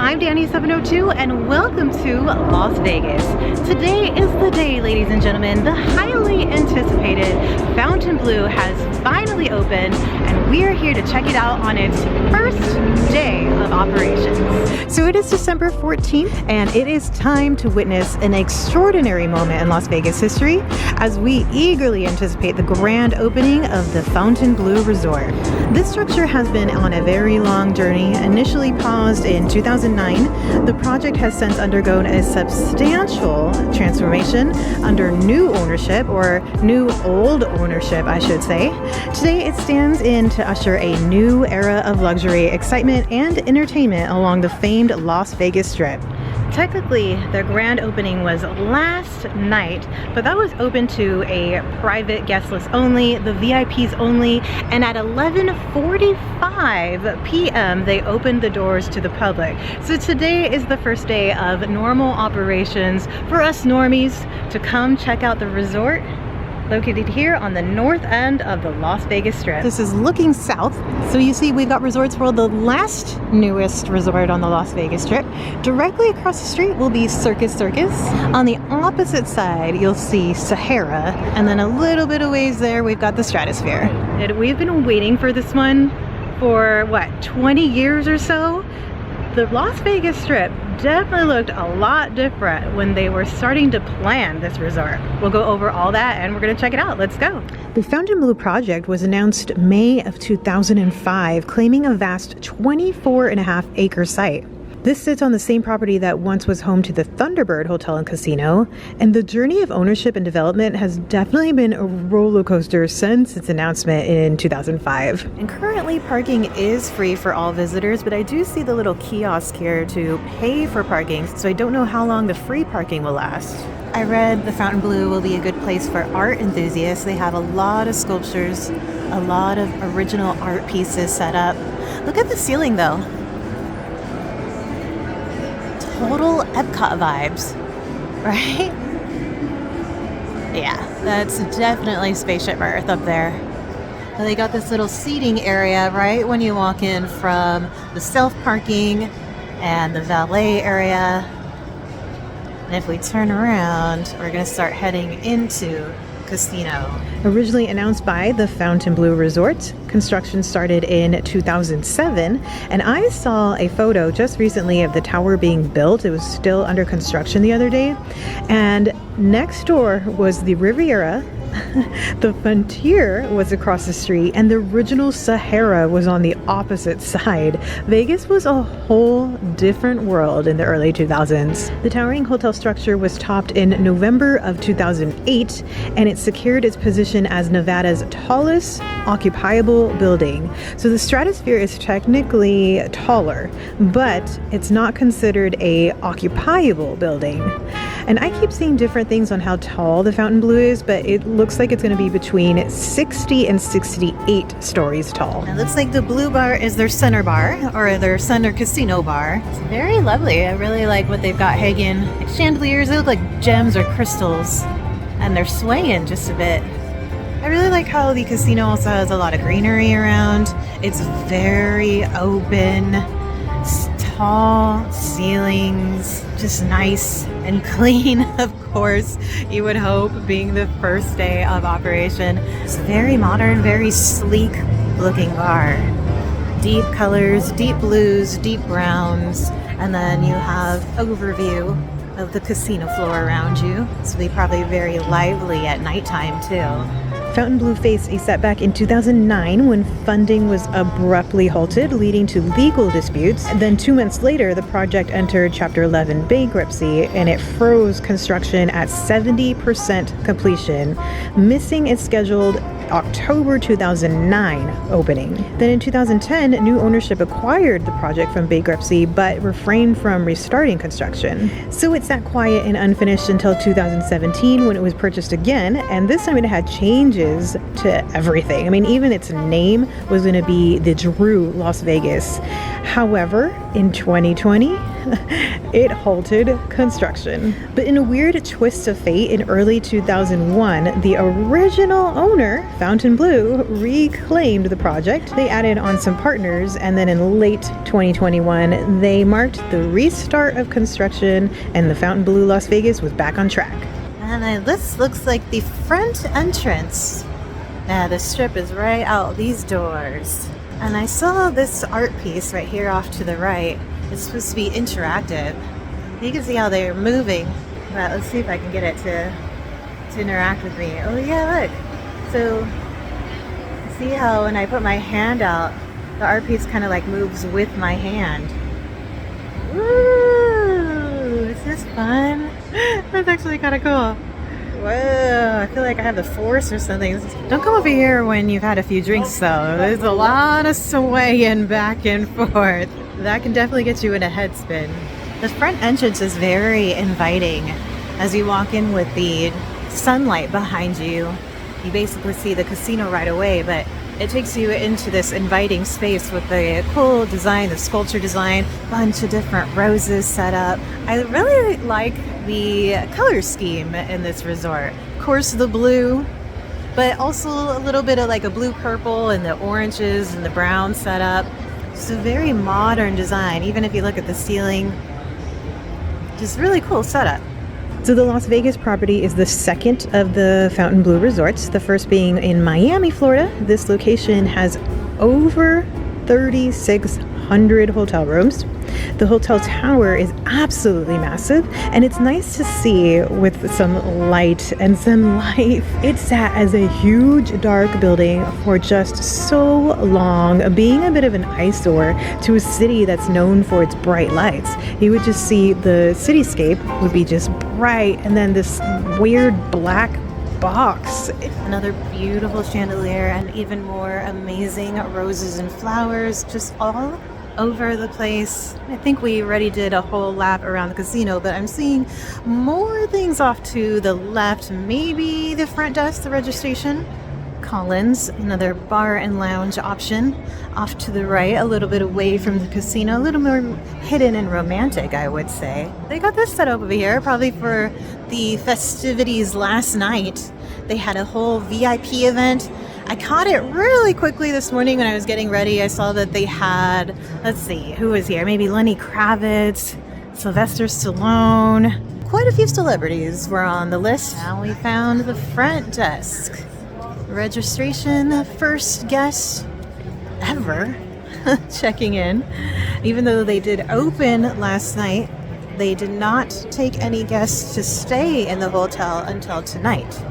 I'm Danny702 and welcome to Las Vegas. Today is the day, ladies and gentlemen. The highly anticipated Fontainebleau has finally opened and we are here to check it out on its first day of operations. So it is December 14th and it is time to witness an extraordinary moment in Las Vegas history as we eagerly anticipate the grand opening of the Fontainebleau Resort. This structure has been on a very long journey. Initially paused in 2009, the project has since undergone a substantial transformation under new ownership, or new old ownership, I should say. Today it stands in to usher a new era of luxury, excitement, and entertainment along the famed Las Vegas Strip. Technically, the grand opening was last night, but that was open to a private guest list only, the VIPs only, and at 11:45 p.m. they opened the doors to the public. So today is the first day of normal operations for us normies to come check out the resort located here on the north end of the Las Vegas Strip. This is looking south. So you see we've got Resorts World, the last newest resort on the Las Vegas Strip. Directly across the street will be Circus. On the opposite side, you'll see Sahara. And then a little bit of ways there, we've got the Stratosphere. And we've been waiting for this one for, what, 20 years or so? The Las Vegas Strip definitely looked a lot different when they were starting to plan this resort. We'll go over all that and we're gonna check it out. Let's go. The Fontainebleau project was announced May of 2005, claiming a vast 24.5-acre site. This sits on the same property that once was home to the Thunderbird Hotel and Casino, and the journey of ownership and development has definitely been a roller coaster since its announcement in 2005. And currently parking is free for all visitors, but I do see the little kiosk here to pay for parking, so I don't know how long the free parking will last. I read the Fontainebleau will be a good place for art enthusiasts. They have a lot of sculptures, a lot of original art pieces set up. Look at the ceiling though. Total Epcot vibes, right? Yeah, that's definitely Spaceship Earth up there. And they got this little seating area right when you walk in from the self-parking and the valet area. And if we turn around, we're gonna start heading into Casino. Originally announced by the Fontainebleau Resort, construction started in 2007, and I saw a photo just recently of the tower being built. It was still under construction the other day, and next door was the Riviera. The Frontier was across the street and the original Sahara was on the opposite side. Vegas was a whole different world in the early 2000s. The towering hotel structure was topped in November of 2008 and it secured its position as Nevada's tallest occupiable building. So the Stratosphere is technically taller, but it's not considered a occupiable building. And I keep seeing different things on how tall the Fontainebleau is, but it looks like it's going to be between 60 and 68 stories tall. It looks like the blue bar is their center bar, or their center casino bar. It's very lovely. I really like what they've got hanging. Like chandeliers, they look like gems or crystals, and they're swaying just a bit. I really like how the casino also has a lot of greenery around. It's very open. Tall ceilings, just nice and clean, of course, you would hope, being the first day of operation. It's a very modern, very sleek looking bar. Deep colors, deep blues, deep browns, and then you have overview of the casino floor around you. This will be probably very lively at nighttime too. Fontainebleau faced a setback in 2009 when funding was abruptly halted, leading to legal disputes. And then 2 months later, the project entered Chapter 11 bankruptcy and it froze construction at 70% completion, missing its scheduled October 2009 opening. Then in 2010, new ownership acquired the project from bankruptcy but refrained from restarting construction. So it sat quiet and unfinished until 2017 when it was purchased again, and this time it had changes to everything. I mean, even its name was going to be the Drew Las Vegas. However, in 2020, it halted construction. But in a weird twist of fate, in early 2001, the original owner, Fontainebleau, reclaimed the project. They added on some partners, and then in late 2021, they marked the restart of construction, and the Fontainebleau Las Vegas was back on track. And this looks like the front entrance. Yeah, the strip is right out these doors. And I saw this art piece right here off to the right. It's supposed to be interactive. You can see how they're moving. But let's see if I can get it to interact with me. Oh yeah, look. So see how when I put my hand out, the art piece kind of like moves with my hand. Woo! Is this fun? That's actually kind of cool. Whoa, I feel like I have the force or something. Don't come over here when you've had a few drinks though. There's a lot of swaying back and forth. That can definitely get you in a head spin. The front entrance is very inviting. As you walk in with the sunlight behind you, you basically see the casino right away, but it takes you into this inviting space with the cool design, the sculpture design, bunch of different roses set up. I really like the color scheme in this resort. Of course, the blue, but also a little bit of like a blue purple and the oranges and the brown set up. It's a very modern design, even if you look at the ceiling. Just really cool setup. So the Las Vegas property is the second of the Fontainebleau resorts, the first being in Miami, Florida. This location has over 3,600 hotel rooms. The hotel tower is absolutely massive, and it's nice to see with some light and some life. It sat as a huge dark building for just so long, being a bit of an eyesore to a city that's known for its bright lights. You would just see the cityscape would be just bright, and then this weird black box. Another beautiful chandelier and even more amazing roses and flowers just all over the place. I think we already did a whole lap around the casino, but I'm seeing more things off to the left. Maybe the front desk, the registration. Collins, another bar and lounge option. Off to the right, a little bit away from the casino, a little more hidden and romantic, I would say. They got this set up over here, probably for the festivities last night. They had a whole VIP event. I caught it really quickly this morning when I was getting ready. I saw that they had, let's see, who was here? Maybe Lenny Kravitz, Sylvester Stallone. Quite a few celebrities were on the list. Now we found the front desk. Registration, first guest ever checking in. Even though they did open last night, they did not take any guests to stay in the hotel until tonight.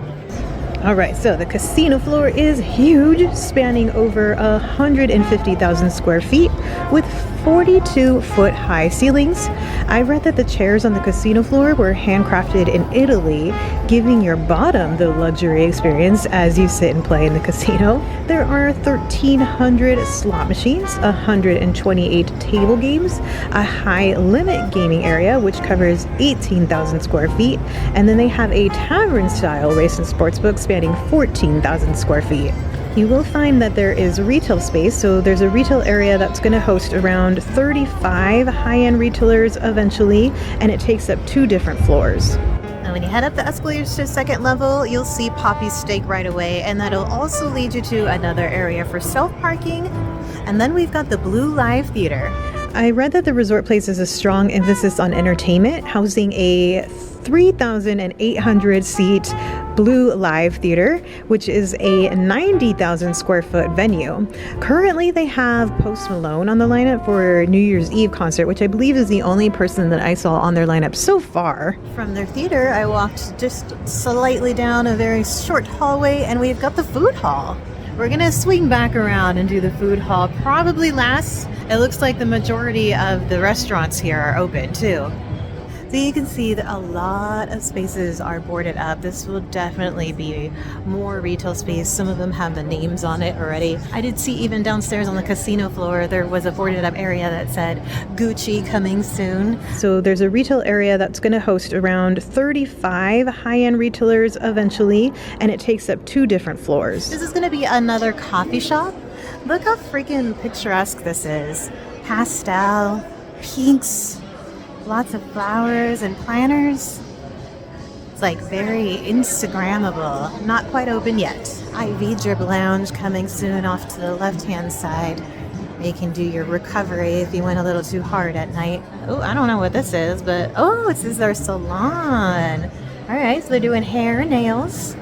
All right, so the casino floor is huge, spanning over 150,000 square feet with 42-foot high ceilings. I read that the chairs on the casino floor were handcrafted in Italy, giving your bottom the luxury experience as you sit and play in the casino. There are 1,300 slot machines, 128 table games, a high-limit gaming area, which covers 18,000 square feet, and then they have a tavern-style race and sportsbook spanning 14,000 square feet. You will find that there is retail space, so there's a retail area that's going to host around 35 high-end retailers eventually, and it takes up 2 different floors. And when you head up the escalators to the second level, you'll see Poppy's Steak right away, and that'll also lead you to another area for self-parking. And then we've got the Blue Live Theater. I read that the resort places a strong emphasis on entertainment, housing a 3,800 seat Blue Live Theater, which is a 90,000 square foot venue. Currently, they have Post Malone on the lineup for New Year's Eve concert, which I believe is the only person that I saw on their lineup so far. From their theater, I walked just slightly down a very short hallway, and we've got the food hall. We're gonna swing back around and do the food hall probably last. It looks like the majority of the restaurants here are open too. So you can see that a lot of spaces are boarded up. This will definitely be more retail space. Some of them have the names on it already. I did see even downstairs on the casino floor, there was a boarded up area that said Gucci coming soon. So there's a retail area that's going to host around 35 high-end retailers eventually, and it takes up 2 different floors. This is going to be another coffee shop. Look how freaking picturesque this is. Pastel, pinks, lots of flowers and planters. It's like very Instagrammable. Not quite open yet. IV Drip Lounge coming soon off to the left-hand side. You can do your recovery if you went a little too hard at night. Oh, I don't know what this is, but oh, it says their salon. All right, so they're doing hair and nails.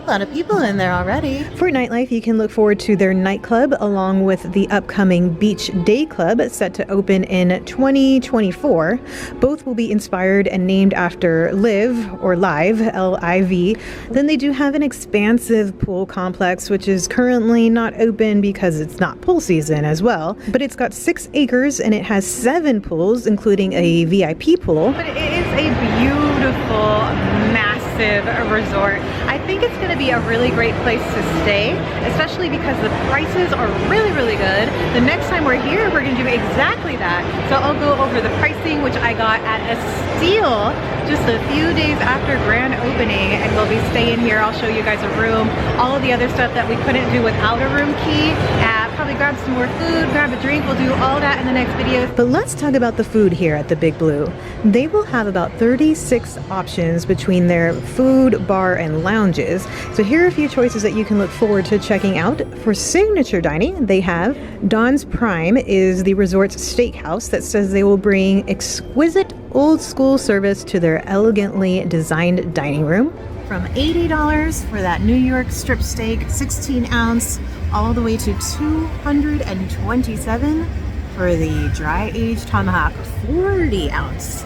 A lot of people in there already. For nightlife, you can look forward to their nightclub along with the upcoming Beach Day Club set to open in 2024. Both will be inspired and named after Live or Live, L-I-V. Then they do have an expansive pool complex, which is currently not open because it's not pool season as well. But it's got 6 acres and it has 7 pools, including a VIP pool. But it is a beautiful, massive resort. I think it's going to be a really great place to stay, especially because the prices are really, really good. The next time we're here, we're going to do exactly that. So I'll go over the pricing, which I got at a steal just a few days after grand opening, and we'll be staying here. I'll show you guys a room, all of the other stuff that we couldn't do without a room key. Probably grab some more food, grab a drink. We'll do all that in the next video. But let's talk about the food here at the Big Blue. They will have about 36 options between their food, bar, and lounges. So here are a few choices that you can look forward to checking out. For signature dining, they have Don's Prime is the resort's steakhouse that says they will bring exquisite old school service to their elegantly designed dining room. From $80 for that New York strip steak, 16 ounce, all the way to $227 for the dry aged tomahawk, 40 ounce.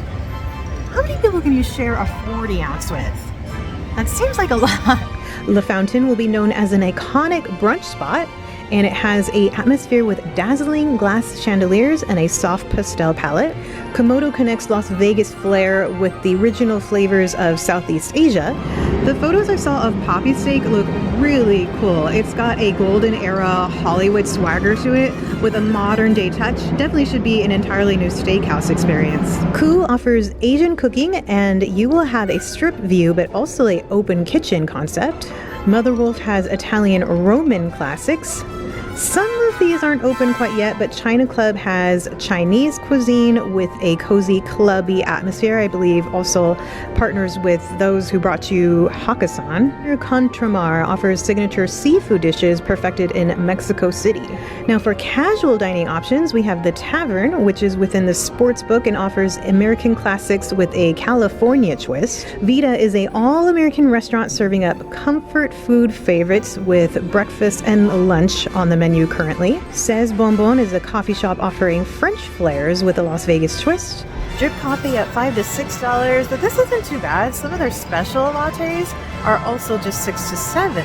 How many people can you share a 40 ounce with? That seems like a lot. Le Fountain will be known as an iconic brunch spot, and it has an atmosphere with dazzling glass chandeliers and a soft pastel palette. Komodo connects Las Vegas flair with the original flavors of Southeast Asia. The photos I saw of Poppy Steak look really cool. It's got a golden era Hollywood swagger to it with a modern day touch. Definitely should be an entirely new steakhouse experience. Ku offers Asian cooking, and you will have a strip view but also an open kitchen concept. Mother Wolf has Italian Roman classics. Some of these aren't open quite yet, but China Club has Chinese cuisine with a cozy, clubby atmosphere. I believe also partners with those who brought you Hakkasan. Contramar offers signature seafood dishes perfected in Mexico City. Now for casual dining options, we have the Tavern, which is within the sports book and offers American classics with a California twist. Vita is an all-American restaurant serving up comfort food favorites with breakfast and lunch on the menu currently. Says Bonbon is a coffee shop offering French flares with a Las Vegas twist. Drip coffee at $5 to $6, but this isn't too bad. Some of their special lattes are also just $6 to $7.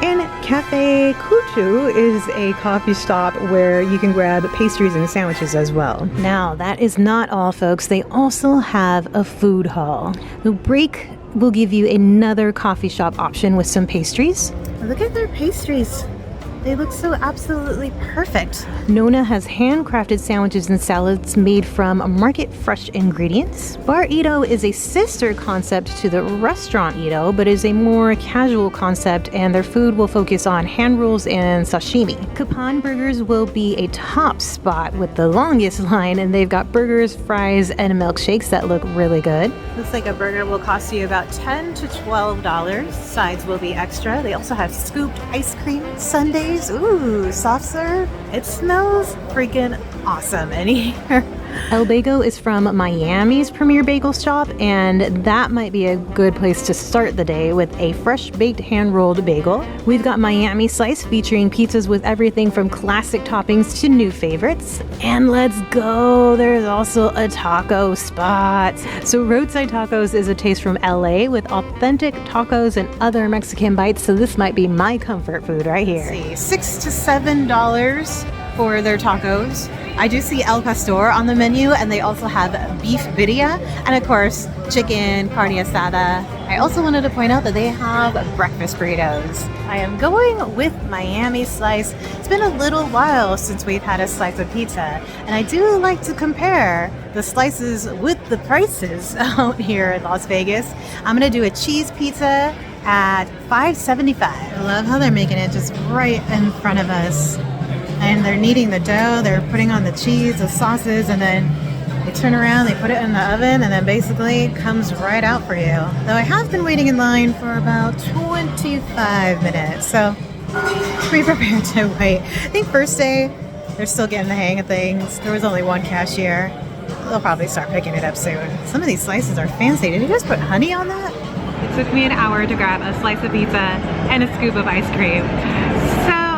And Cafe Kutu is a coffee stop where you can grab pastries and sandwiches as well. Now, that is not all, folks. They also have a food hall. The break will give you another coffee shop option with some pastries. Look at their pastries. They look so absolutely perfect. Nona has handcrafted sandwiches and salads made from market fresh ingredients. Bar Ito is a sister concept to the restaurant Ito, but is a more casual concept, and their food will focus on hand rolls and sashimi. Kapan Burgers will be a top spot with the longest line, and they've got burgers, fries, and milkshakes that look really good. Looks like a burger will cost you about $10 to $12. Sides will be extra. They also have scooped ice cream sundaes. Ooh, soft serve. It smells freaking awesome in here. El Bagel is from Miami's premier bagel shop, and that might be a good place to start the day with a fresh baked hand-rolled bagel. We've got Miami Slice featuring pizzas with everything from classic toppings to new favorites. And let's go, there's also a taco spot. So Roadside Tacos is a taste from LA with authentic tacos and other Mexican bites, so this might be my comfort food right here. Let's see, $6 to $7 for their tacos. I do see El Pastor on the menu, and they also have beef birria, and of course, chicken, carne asada. I also wanted to point out that they have breakfast burritos. I am going with Miami Slice. It's been a little while since we've had a slice of pizza, and I do like to compare the slices with the prices out here in Las Vegas. I'm gonna do a cheese pizza at $5.75. I love how they're making it just right in front of us. And they're kneading the dough, they're putting on the cheese, the sauces, and then They turn around, they put it in the oven, and then basically it comes right out for you. Though I have been waiting in line for about 25 minutes, so be prepared to wait. I think first day, they're still getting the hang of things. There was only one cashier. They'll probably start picking it up soon. Some of these slices are fancy. Did you guys put honey on that? It took me an hour to grab a slice of pizza and a scoop of ice cream.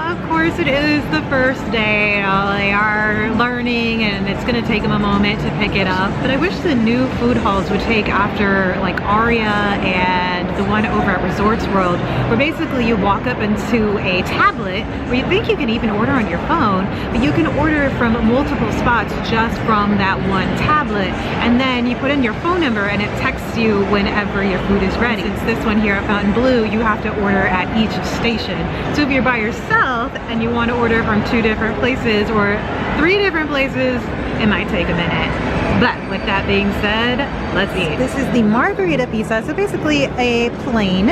Of course, it is the first day. They are learning and it's going to take them a moment to pick it up. But I wish the new food halls would take after like Aria and the one over at Resorts World, where basically you walk up into a tablet where you think you can even order on your phone, but you can order from multiple spots just from that one tablet. And then you put in your phone number and it texts you whenever your food is ready. Since this one here at Fontainebleau, you have to order at each station. So if you're by yourself and you want to order from 2 different places or 3 different places, it might take a minute. But with that being said, let's eat. This is the margarita pizza, so basically a plain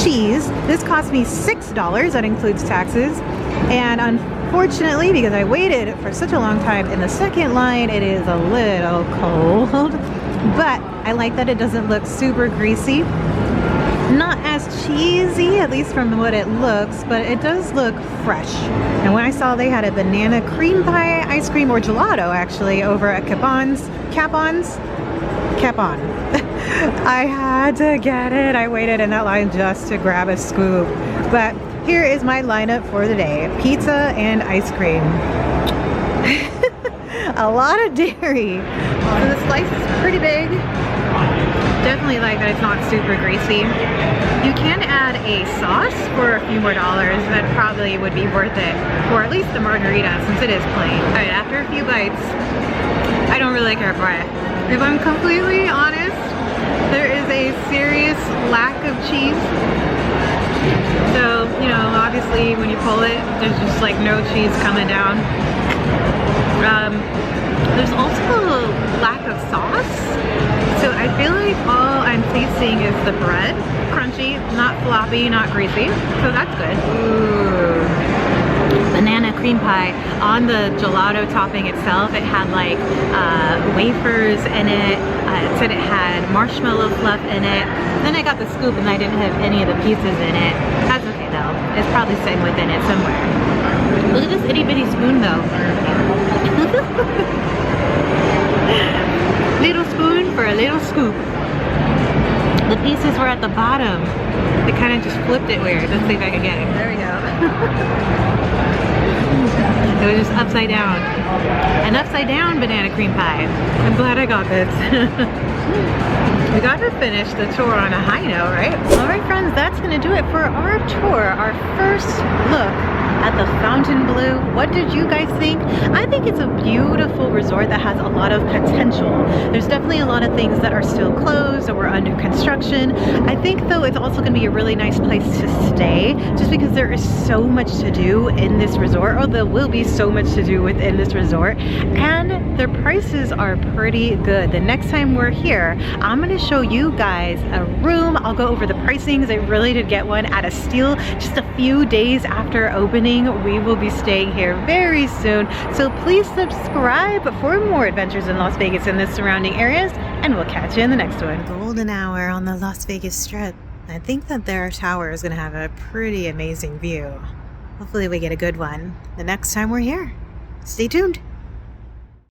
cheese. This cost me $6, that includes taxes. And unfortunately, because I waited for such a long time in the second line, it is a little cold. But I like that it doesn't look super greasy. Not as cheesy, at least from what it looks, but it does look fresh. And when I saw they had a banana cream pie ice cream, or gelato actually, over at Capon, I had to get it. I waited in that line just to grab a scoop. But here is my lineup for the day: pizza and ice cream. A lot of dairy. So the slice is pretty big. Definitely like that it's not super greasy. You can add a sauce for a few more dollars. That probably would be worth it for at least the margarita, since it is plain. All right, after a few bites, I don't really care for it. If I'm completely honest, there is a serious lack of cheese. So, you know, obviously when you pull it, there's just like no cheese coming down. There's also a lack of sauce. So I feel like all I'm tasting is the bread. Crunchy, not floppy, not greasy. So that's good. Ooh. Banana cream pie. On the gelato topping itself, it had like wafers in it. It said it had marshmallow fluff in it. Then I got the scoop and I didn't have any of the pieces in it. That's okay though. It's probably sitting within it somewhere. Look at this itty bitty spoon though. Little spoon for a little scoop. The pieces were at the bottom. They kind of just flipped it weird. Let's see if I can get it. There we go. It was just upside down. An upside down banana cream pie. I'm glad I got this. We got to finish the tour on a high note, right? All right, friends, that's going to do it for our tour. Our first look at the Fontainebleau. What did you guys think? I think it's a beautiful resort that has a lot of potential. There's definitely a lot of things that are still closed or under construction. I think though it's also going to be a really nice place to stay, just because there is so much to do in this resort, or there will be so much to do within this resort, and their prices are pretty good. The next time we're here, I'm going to show you guys a room. I'll go over the pricings. I really did get one at a steal just a few days after opening. We will be staying here very soon, so please subscribe for more adventures in Las Vegas and the surrounding areas, and we'll catch you in the next one. Golden hour on the Las Vegas Strip. I think that their tower is going to have a pretty amazing view. Hopefully we get a good one the next time we're here. Stay tuned.